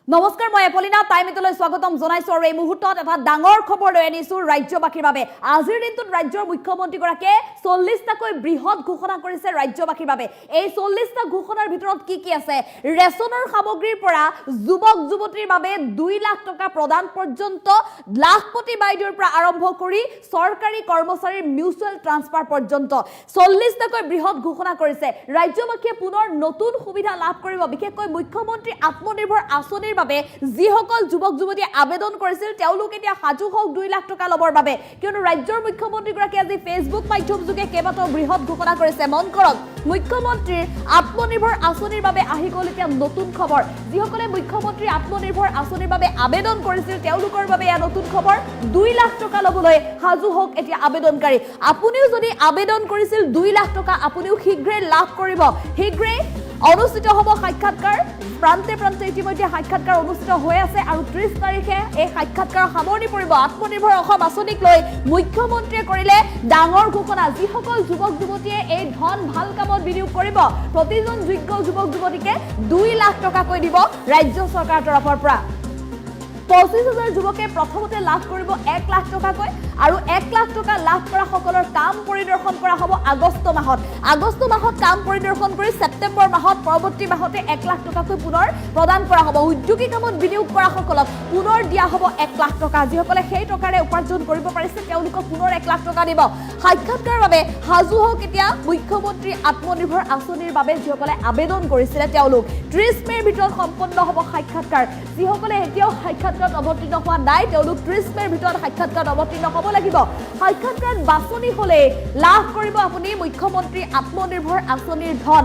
নমস্কাৰ মই এপলিনা টাইমিটলৈ স্বাগতম জনাইছো আৰু এই মুহূৰ্তত এটা ডাঙৰ খবৰ লৈ আনিছো ৰাজ্যবাসীৰ বাবে আজিৰ দিনটোত ৰাজ্যৰ মুখ্যমন্ত্ৰীগৰাকীয়ে 40টাকৈ বৃহৎ ঘোষণা কৰিছে ৰাজ্যবাসীৰ বাবে এই 40টা ঘোষণাৰ ভিতৰত কি আছে ৰেচনৰ সামগ্ৰীৰ পৰা যুৱক যুৱতীৰ বাবে 2 লাখ টকা প্ৰদান পৰ্যন্ত লাখপতি বাইদেউৰ পৰা আৰম্ভ কৰি চৰকাৰী কৰ্মচাৰীৰ মিউচুৱেল ট্ৰান্সফাৰ পৰ্যন্ত 40টাকৈ বৃহৎ ঘোষণা কৰিছে ৰাজ্যবাসীয়ে পুনৰ নতুন সুবিধা লাভ কৰিব বিশেষকৈ মুখ্যমন্ত্ৰী আত্মনিৰ্ভৰ আঁচনিৰ বাবে যিসকল যুৱক যুৱতীয়ে আবেদন কৰিছিল তেওঁলোক এতিয়া সাজু হওক 2 লাখ টকা লবৰ বাবে কিয়নো ৰাজ্যৰ মুখ্যমন্ত্ৰীগৰাকীয়ে আজি ফেচবুক মাধ্যম যোগে কেইবাটাও বৃহৎ ঘোষণা কৰিছে মন কৰক মুখ্যমন্ত্ৰীৰ আত্মনিৰ্ভৰ আঁচনিৰ বাবে আহি গ'ল এতিয়া নতুন খবৰ যিসকলে মুখ্যমন্ত্ৰী আত্মনিৰ্ভৰ আঁচনিৰ বাবে আবেদন কৰিছিল তেওঁলোকৰ বাবে এয়া নতুন খবৰ 2 লাখ টকা লবলৈ সাজু হওক এতিয়া আবেদনকাৰী আপুনিও যদি আবেদন কৰিছিল 2 লাখ টকা আপুনিও শীঘ্ৰে লাভ কৰিব শীঘ্ৰে অনুষ্ঠিত হ'ব সাক্ষাৎকাৰ প্ৰান্তে প্ৰান্তে ইতিমধ্যে সাক্ষাৎকাৰ অনুষ্ঠিত হৈ আছে আৰু 30 তাৰিখে এই সাক্ষাৎকাৰ সামৰণি পৰিব আত্মনিৰ্ভৰ অসম আঁচনিক লৈ মুখ্যমন্ত্ৰীয়ে কৰিলে ডাঙৰ ঘোষণা যিসকল যুৱক যুৱতীয়ে এই ধন ভাল কামত বিনিয়োগ কৰিব প্ৰতিজন যোগ্য যুৱক যুৱতীকে 2 লাখ টকাকৈ দিব ৰাজ্য চৰকাৰৰ তৰফৰ পৰা 25,000 যুৱকে প্ৰথমতে লাভ কৰিব 1 লাখ টকাকৈ আৰু 1 লাখ টকা লাভ কৰা সকলৰ কাম পৰিদৰ্শন কৰা হ'ব আগষ্ট মাহত কাম পৰিদৰ্শন কৰি সেপ্টেম্বৰ মাহত পৰৱৰ্তী মাহতে 1 লাখ টকাকৈ পুনৰ প্ৰদান কৰা হ'ব উদ্যোগী কামত বিনিয়োগ কৰা সকলক পুনৰ দিয়া হ'ব 1 লাখ টকা যিসকলে সেই টকাৰে উপাৰ্জন কৰিব পাৰিছে তেওঁলোকক পুনৰ 1 লাখ টকা দিব সাক্ষাৎকাৰৰ বাবে সাজু হওক এতিয়া মুখ্যমন্ত্ৰী আত্মনিৰ্ভৰ আঁচনিৰ বাবে যিসকলে আবেদন কৰিছিল তেওঁলোক 30 মেৰ ভিতৰত সম্পন্ন হ'ব সাক্ষাৎকাৰ যিসকলে এতিয়াও সাক্ষাৎকাৰত অৱতীৰ্ণ হোৱা নাই তেওঁলোক 30 মেৰ ভিতৰত সাক্ষাৎকাৰত অৱতীৰ্ণ হ'ব লাগিব সাক্ষাৎকাৰত বাছনি হলে লাভ কৰিব আপুনি মুখ্যমন্ত্ৰী আত্মনিৰ্ভৰ আঁচনিৰ ধন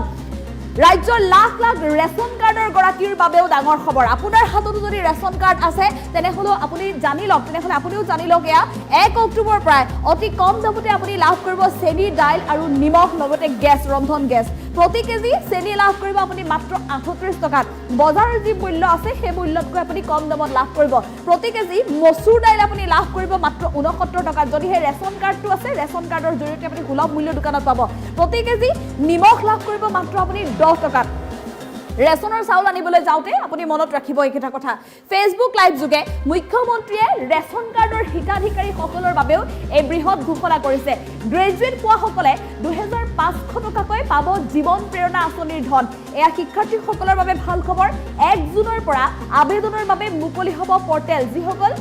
ৰাজ্যৰ লাখ লাখ ৰেচন কাৰ্ডৰ গৰাকীৰ বাবেও ডাঙৰ খবৰ আপোনাৰ হাততো যদি ৰেচন কাৰ্ড আছে তেনেহলে আপুনি জানি লওক তেনেহলে আপুনিও জানি লওক এয়া 1 অক্টোবৰ প্ৰায় অতি কম দামতে আপুনি লাভ কৰিব চেনি দাইল আৰু নিমখ লগতে গেছ ৰন্ধন গেছ প্ৰতি কেজি চেনি লাভ কৰিব আপুনি মাত্ৰ 38 টকাত বজাৰৰ যি মূল্য আছে সেই মূল্যতকৈ আপুনি কম দামত লাভ কৰিব প্ৰতি কেজি মসুৰ দাইল আপুনি লাভ কৰিব মাত্ৰ 69 টকাত যদি হে ৰেচন কাৰ্ডটো আছে ৰেচন কাৰ্ডৰ জৰিয়তে আপুনি সুলভ মূল্য দোকানত পাব প্ৰতি কেজি নিমখ লাভ কৰিব মাত্ৰ আপুনি 10 টকাত ৰেচনৰ চাউল আনিবলৈ যাওঁতে আপুনি মনত ৰাখিব এইকেইটা কথা ফেচবুক লাইভ যোগে মুখ্যমন্ত্ৰীয়ে ৰেচন কাৰ্ডৰ হিতাধিকাৰী সকলৰ বাবেও এই বৃহৎ ঘোষণা কৰিছে গ্ৰেজুৱেট পোৱা সকলে 2500 টকাকৈ পাব জীৱন প্ৰেৰণা আঁচনিৰ ধন এয়া শিক্ষাৰ্থীসকলৰ বাবে ভাল খবৰ 1 জুনৰ পৰা আবেদনৰ বাবে মুকলি হ'ব পৰ্টেল যিসকল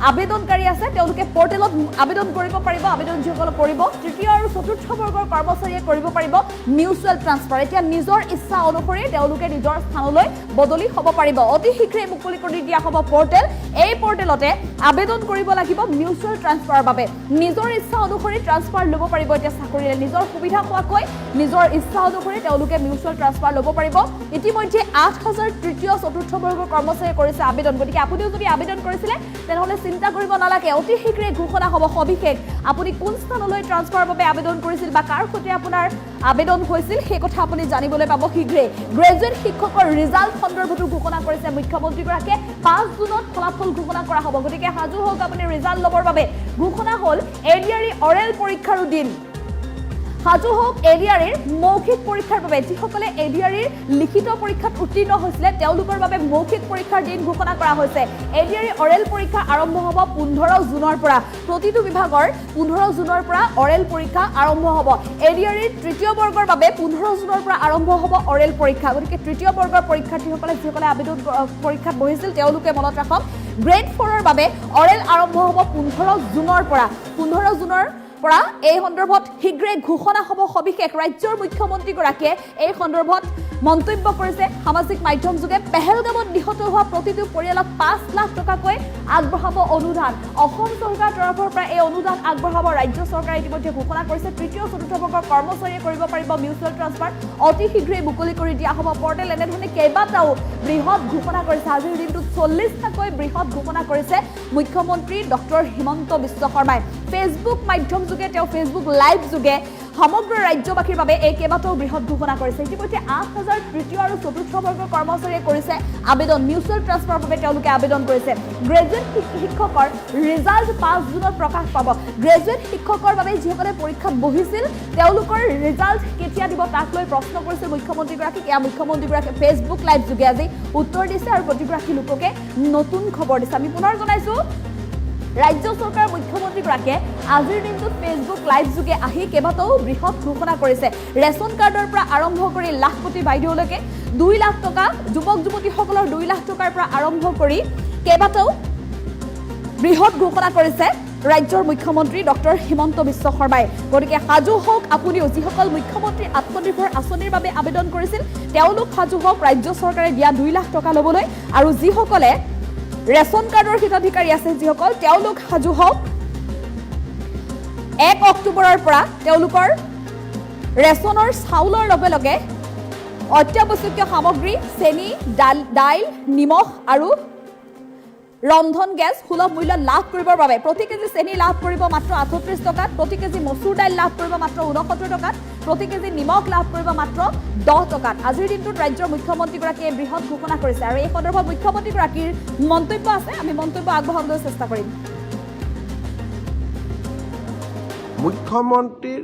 আবেদনকাৰী আছে তেওঁলোকে পৰ্টেলত আবেদন কৰিব পাৰিব আবেদন যিসকল কৰিব তৃতীয় আৰু চতুৰ্থ বৰ্গৰ কৰ্মচাৰীয়ে কৰিব পাৰিব মিউচুৱেল ট্ৰান্সফাৰ এতিয়া নিজৰ ইচ্ছা অনুসৰি তেওঁলোকে নিজৰ স্থানলৈ বদলি হ'ব পাৰিব অতি শীঘ্ৰে মুকলি কৰি দিয়া হ'ব পৰ্টেল এই পৰ্টেলতে আবেদন কৰিব লাগিব মিউচুৱেল ট্ৰান্সফাৰৰ বাবে নিজৰ ইচ্ছা অনুসৰি ট্ৰান্সফাৰ ল'ব পাৰিব এতিয়া চাকৰিৰে নিজৰ সুবিধা হোৱাকৈ নিজৰ ইচ্ছা অনুসৰি তেওঁলোকে মিউচুৱেল ট্ৰান্সফাৰ ল'ব পাৰিব ইতিমধ্যে 8000 তৃতীয় চতুৰ্থ বৰ্গৰ কৰ্মচাৰীয়ে কৰিছে আবেদন গতিকে আপুনিও যদি আবেদন কৰিছিলে তেনেহলে চিন্তা কৰিব নালাগে অতি শীঘ্ৰে ঘোষণা হ'ব সবিশেষ আপুনি কোন স্থানলৈ ট্ৰান্সফাৰৰ বাবে আবেদন কৰিছিল বা কাৰ সৈতে আপোনাৰ আবেদন হৈছিল সেই কথা আপুনি জানিবলৈ পাব শীঘ্ৰে গ্ৰেজুৱেট শিক্ষকৰ ৰিজাল্ট সন্দৰ্ভতো ঘোষণা কৰিছে মুখ্যমন্ত্ৰীগৰাকীয়ে 5 জুনত ফলাফল ঘোষণা কৰা হ'ব গতিকে সাজু হওক আপুনি ৰিজাল্ট ল'বৰ বাবে ঘোষণা হ'ল এডিআৰই অৰেল পৰীক্ষাৰ দিন সাজু হওক এডিআৰইৰ মৌখিক পৰীক্ষাৰ বাবে যিসকলে এডিআৰইৰ লিখিত পৰীক্ষাত উত্তীৰ্ণ হৈছিলে তেওঁলোকৰ বাবে মৌখিক পৰীক্ষাৰ দিন ঘোষণা কৰা হৈছে এডিআৰই অৰেল পৰীক্ষা আৰম্ভ হ'ব 15 জুনৰ পৰা প্ৰতিটো বিভাগৰ 15 জুনৰ পৰা অৰেল পৰীক্ষা আৰম্ভ হ'ব এডিআৰইৰ তৃতীয় বৰ্গৰ বাবে 15 জুনৰ পৰা আৰম্ভ হ'ব অৰেল পৰীক্ষা গতিকে তৃতীয় বৰ্গৰ পৰীক্ষাৰ্থীসকলে যিসকলে আবেদন পৰীক্ষাত বহিছিল তেওঁলোকে মনত ৰাখক গ্ৰেড 4ৰ বাবে অৰেল আৰম্ভ হ'ব 15 জুনৰ পৰা এই সন্দৰ্ভত শীঘ্ৰে ঘোষণা হ'ব সবিশেষ ৰাজ্যৰ মুখ্যমন্ত্ৰীগৰাকীয়ে এই সন্দৰ্ভত মন্তব্য কৰিছে সামাজিক মাধ্যম যোগে পেহেলগামত নিহত হোৱা প্ৰতিটো পৰিয়ালক 5 লাখ টকাকৈ আগবঢ়াব অনুদান অসম চৰকাৰৰ তৰফৰ পৰা এই অনুদান আগবঢ়াব ৰাজ্য চৰকাৰে ইতিমধ্যে ঘোষণা কৰিছে তৃতীয় চতুৰ্থ বৰ্গৰ কৰ্মচাৰীয়ে কৰিব পাৰিব মিউচুৱেল ট্ৰান্সফাৰ অতি শীঘ্ৰে মুকলি কৰি দিয়া হ'ব পৰ্টেল এনেধৰণে কেইবাটাও বৃহৎ ঘোষণা কৰিছে আজিৰ দিনটোত 40টাকৈ বৃহৎ ঘোষণা কৰিছে মুখ্যমন্ত্ৰী ডক্টৰ হিমন্ত বিশ্ব শৰ্মাই ফেচবুক মাধ্যম যোগে তেওঁ ফেচবুক লাইভ যোগে সমগ্ৰ ৰাজ্যবাসীৰ বাবে এই কেইবাটাও বৃহৎ ঘোষণা কৰিছে ইতিমধ্যে ৮,০০০ তৃতীয় আৰু চতুৰ্থ বৰ্গৰ কৰ্মচাৰীয়ে কৰিছে আবেদন মিউচুৱেল ট্ৰান্সফাৰৰ বাবে তেওঁলোকে আবেদন কৰিছে গ্ৰেজুৱেট শিক্ষকৰ ৰিজাল্ট ৫ জুনত প্ৰকাশ পাব গ্ৰেজুৱেট শিক্ষকৰ বাবে যিসকলে পৰীক্ষাত বহিছিল তেওঁলোকৰ ৰিজাল্ট কেতিয়া দিব তাক লৈ প্ৰশ্ন কৰিছিল মুখ্যমন্ত্ৰীগৰাকীক এয়া মুখ্যমন্ত্ৰীগৰাকীয়ে ফেচবুক লাইভ যোগে আজি উত্তৰ দিছে আৰু প্ৰতিগৰাকী লোককে নতুন খবৰ দিছে আমি পুনৰ জনাইছো ৰাজ্য চৰকাৰ মুখ্যমন্ত্ৰীগৰাকীয়ে আজিৰ দিনটোত ফেচবুক লাইভ যোগে আহি কেইবাটাও বৃহৎ ঘোষণা কৰিছে ৰেচন কাৰ্ডৰ পৰা আৰম্ভ কৰি লাখপতি বাইদেউলৈকে ২ লাখ টকা যুৱক যুৱতীসকলৰ ২ লাখ টকাৰ পৰা আৰম্ভ কৰি কেইবাটাও বৃহৎ ঘোষণা কৰিছে ৰাজ্যৰ মুখ্যমন্ত্ৰী ডক্টৰ হিমন্ত বিশ্ব শৰ্মাই গতিকে সাজু হওক আপুনিও যিসকল মুখ্যমন্ত্ৰী আত্মনিৰ্ভৰ আঁচনিৰ বাবে আবেদন কৰিছিল তেওঁলোক সাজু হওক ৰাজ্য চৰকাৰে দিয়া ২ লাখ টকা ল'বলৈ আৰু যিসকলে ৰেচন কাৰ্ডৰ হিতাধিকাৰী আছে যিসকল তেওঁলোক সাজু হওক ১ অক্টোবৰৰ পৰা তেওঁলোকৰ ৰেচনৰ চাউলৰ লগে লগে অত্যাৱশ্যকীয় সামগ্ৰী চেনি দাইল নিমখ আৰু ৰন্ধন গেছ সুলভ মূল্যত লাভ কৰিবৰ বাবে প্ৰতি কেজি চেনি লাভ কৰিব মাত্ৰ ৩৮ টকাত প্ৰতি কেজি মচুৰ দাইল লাভ কৰিব মাত্ৰ ৬৯ টকাত প্ৰতি কেজি নিমখ লাভ কৰিব মাত্ৰ ১০ টকাত আজিৰ দিনটোত ৰাজ্যৰ মুখ্যমন্ত্ৰীগৰাকীয়ে বৃহৎ ঘোষণা কৰিছে আৰু এই সন্দৰ্ভত মুখ্যমন্ত্ৰীগৰাকীৰ মন্তব্য আছে আমি মন্তব্য আগবঢ়াবলৈ চেষ্টা কৰিম মুখ্যমন্ত্ৰীৰ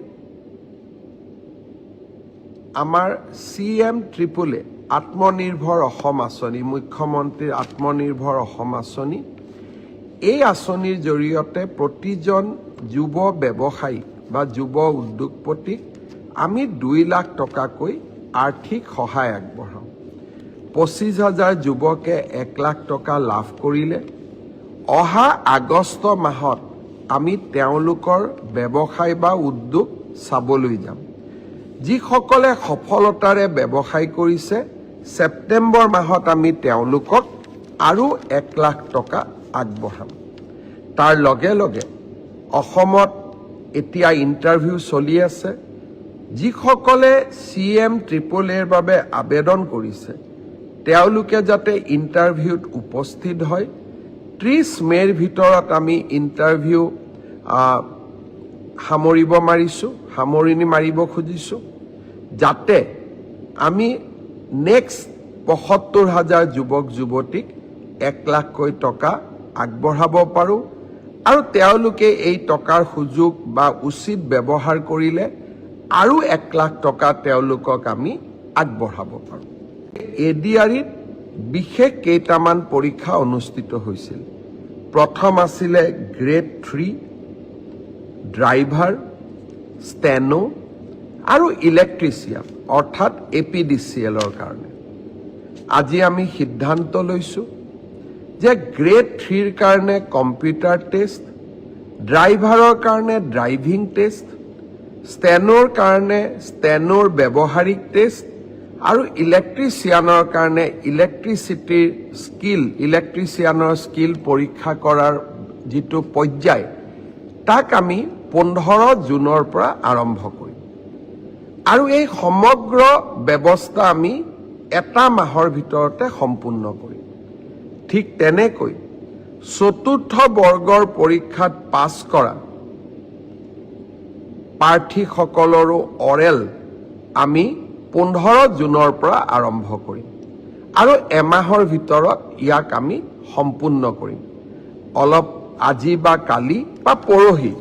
আমাৰ CM ট্ৰিপলে আত্মনিৰ্ভৰ অসম আঁচনি মুখ্যমন্ত্ৰীৰ আত্মনিৰ্ভৰ অসম আঁচনি এই আঁচনিৰ জৰিয়তে প্ৰতিজন যুৱ ব্যৱসায়ী বা যুৱ উদ্যোগপতিক আমি ২ লাখ টকাকৈ আৰ্থিক সহায় আগবঢ়াওঁ ২৫,০০০ যুৱকে ১ লাখ টকা লাভ কৰিলে অহা আগষ্ট মাহত আমি তেওঁলোকৰ ব্যৱসায় বা উদ্যোগ চাবলৈ যাম যিসকলে সফলতাৰে ব্যৱসায় কৰিছে ছেপ্টেম্বৰ মাহত আমি তেওঁলোকক আৰু ১ লাখ টকা আগবঢ়াম তাৰ লগে লগে অসমত এতিয়া ইণ্টাৰভিউ চলি আছে যিসকলে CM ট্ৰিপলেৰ বাবে আবেদন কৰিছে তেওঁলোকে যাতে ইণ্টাৰভিউত উপস্থিত হয় ৩০ মেৰ ভিতৰত আমি ইণ্টাৰভিউ সামৰণি মাৰিব খুজিছোঁ যাতে আমি নেক্সট ৭৫,০০০ যুৱক যুৱতীক ১ লাখকৈ টকা আগবঢ়াব পাৰোঁ আৰু তেওঁলোকে এই টকাৰ সুযোগ বা উচিত ব্যৱহাৰ কৰিলে আৰু ১ লাখ টকা তেওঁলোকক আমি আগবঢ়াব পাৰোঁ ADREত বিশেষ কেইটামান পৰীক্ষা অনুষ্ঠিত হৈছিল প্ৰথম আছিলে গ্ৰেড 3 ড্ৰাইভাৰ ষ্টেনো আৰু ইলেক্ট্ৰিচিয়ান অৰ্থাৎ APDCLৰ কাৰণে আজি আমি সিদ্ধান্ত লৈছোঁ যে গ্ৰেড 3ৰ কাৰণে কম্পিউটাৰ টেষ্ট ড্ৰাইভাৰৰ কাৰণে ড্ৰাইভিং টেষ্ট ষ্টেনোৰ কাৰণে ষ্টেনোৰ ব্যৱহাৰিক টেষ্ট আৰু ইলেক্ট্ৰিচিয়ানৰ কাৰণে ইলেক্ট্ৰিচিয়ানৰ স্কিল পৰীক্ষা কৰাৰ যিটো পৰ্যায় তাক আমি 15 জুনৰ পৰা আৰম্ভ কৰিম আৰু এই সমগ্ৰ ব্যৱস্থা আমি এটা মাহৰ ভিতৰতে সম্পূৰ্ণ কৰিম ঠিক তেনেকৈ চতুৰ্থ বৰ্গৰ পৰীক্ষাত পাছ কৰা প্ৰাৰ্থীসকলৰো অৰেল আমি 15 জুনৰ পৰা আৰম্ভ কৰিম আৰু এমাহৰ ভিতৰত ইয়াক আমি সম্পূৰ্ণ কৰিম অলপ আজি বা কালি বা পৰহি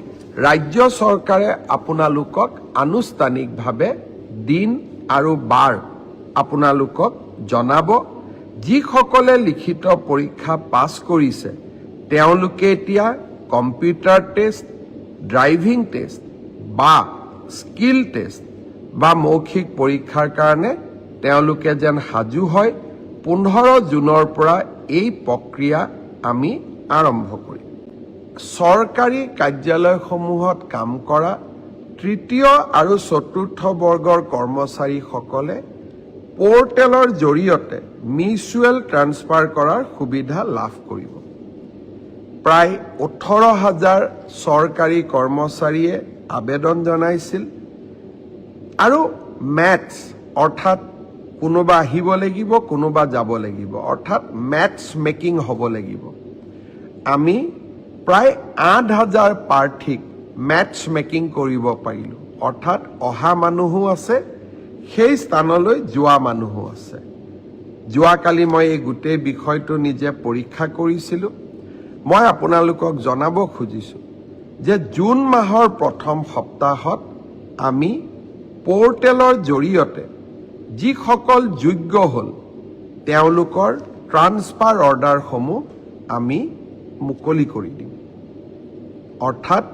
ৰাজ্য চৰকাৰে আপোনালোকক আনুষ্ঠানিকভাৱে দিন আৰু বাৰ আপোনালোকক জনাব যিসকলে লিখিত পৰীক্ষা পাছ কৰিছে তেওঁলোকে এতিয়া কম্পিউটাৰ টেষ্ট ড্ৰাইভিং টেষ্ট বা স্কিল টেষ্ট বা মৌখিক পৰীক্ষাৰ কাৰণে তেওঁলোকে যেন সাজু হয় 15 জুনৰ পৰা এই প্ৰক্ৰিয়া আমি আৰম্ভ কৰিম চৰকাৰী কাৰ্যালয়সমূহত কাম কৰা তৃতীয় আৰু চতুৰ্থ বৰ্গৰ কৰ্মচাৰীসকলে পোৰ্টেলৰ জৰিয়তে মিউচুৱেল ট্ৰান্সফাৰ কৰাৰ সুবিধা লাভ কৰিব প্ৰায় 18,000 চৰকাৰী কৰ্মচাৰীয়ে আবেদন জনাইছিল আৰু মেথছ অৰ্থাৎ কোনোবা আহিব লাগিব কোনোবা যাব লাগিব অৰ্থাৎ মেথছ মেকিং হ'ব লাগিব আমি প্ৰায় 8,000 প্ৰাৰ্থীক মেটচ মেকিং কৰিব পাৰিলোঁ, অৰ্থাৎ অহা মানুহো আছে, সেই স্থানলৈ যোৱা মানুহো আছে। যোৱাকালি মই এই গোটেই বিষয়টো নিজে পৰীক্ষা কৰিছিলোঁ। মই আপোনালোকক জনাব খুজিছোঁ যে জুন মাহৰ প্ৰথম সপ্তাহত আমি পৰ্টেলৰ জৰিয়তে যিসকল যোগ্য হ'ল তেওঁলোকৰ ট্ৰান্সফাৰ অৰ্ডাৰসমূহ আমি মুকলি কৰি দিম। অৰ্থাৎ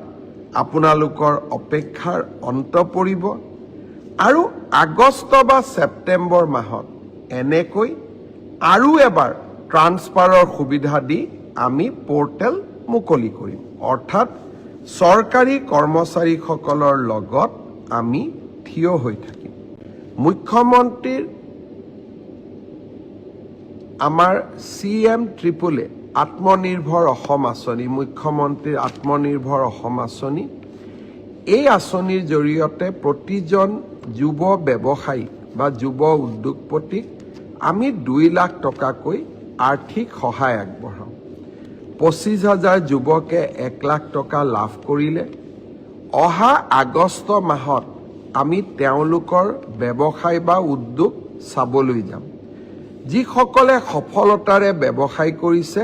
আপোনালোকৰ অপেক্ষাৰ অন্ত পৰিব আৰু আগষ্ট বা ছেপ্টেম্বৰ মাহত এনেকৈ আৰু এবাৰ ট্ৰান্সফাৰৰ সুবিধা দি আমি পৰ্টেল মুকলি কৰিম। অৰ্থাৎ চৰকাৰী কৰ্মচাৰীসকলৰ লগত আমি থিয় হৈ থাকিম। মুখ্যমন্ত্ৰীৰ আমাৰ CM ট্ৰিপলে আত্মনিৰ্ভৰ অসম আঁচনি, মুখ্যমন্ত্ৰীৰ আত্মনিৰ্ভৰ অসম আঁচনি, এই আঁচনিৰ জৰিয়তে প্ৰতিজন যুৱ ব্যৱসায়ী বা যুৱ উদ্যোগপতিক আমি 2 লাখ টকাকৈ আৰ্থিক সহায় আগবঢ়াওঁ। 25,000 যুৱকে 1 লাখ টকা লাভ কৰিলে। অহা আগষ্ট মাহত আমি তেওঁলোকৰ ব্যৱসায় বা উদ্যোগ চাবলৈ যাম। যিসকলে সফলতাৰে ব্যৱসায় কৰিছে,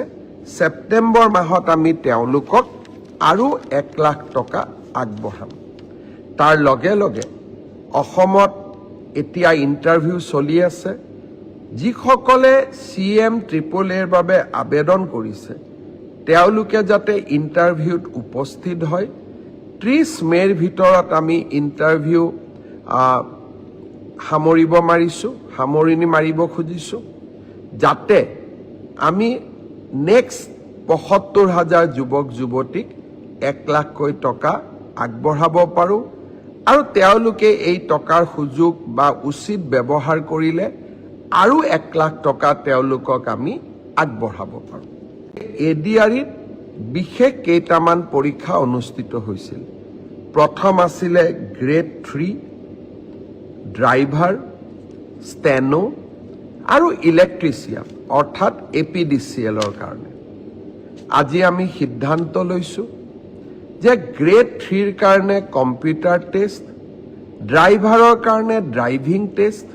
ছেপ্টেম্বৰ মাহত আমি তেওঁলোকক আৰু 1 লাখ টকা আগবঢ়াম। তাৰ লগে লগে অসমত এতিয়া ইণ্টাৰভিউ চলি আছে। যিসকলে CM ট্ৰিপলেৰ বাবে আবেদন কৰিছে তেওঁলোকে যাতে ইণ্টাৰভিউত উপস্থিত হয়। 30 মে'ৰ ভিতৰত আমি ইণ্টাৰভিউ সামৰণি মাৰিব খুজিছোঁ, যাতে আমি নেক্সট 75,000 যুৱক যুৱতীক 1 লাখকৈ টকা আগবঢ়াব পাৰোঁ আৰু তেওঁলোকে এই টকাৰ সুযোগ বা উচিত ব্যৱহাৰ কৰিলে আৰু 1 লাখ টকা তেওঁলোকক আমি আগবঢ়াব পাৰোঁ। ADREত বিশেষ কেইটামান পৰীক্ষা অনুষ্ঠিত হৈছিল। প্ৰথম আছিলে গ্ৰেড 3 ড্ৰাইভাৰ, ষ্টেনো আৰু ইলেক্ট্ৰিচিয়ান অৰ্থাৎ APDCLৰ কাৰণে। আজি আমি সিদ্ধান্ত লৈছোঁ যে গ্ৰেড 3ৰ কাৰণে কম্পিউটাৰ টেষ্ট, ড্ৰাইভাৰৰ কাৰণে ড্ৰাইভিং টেষ্ট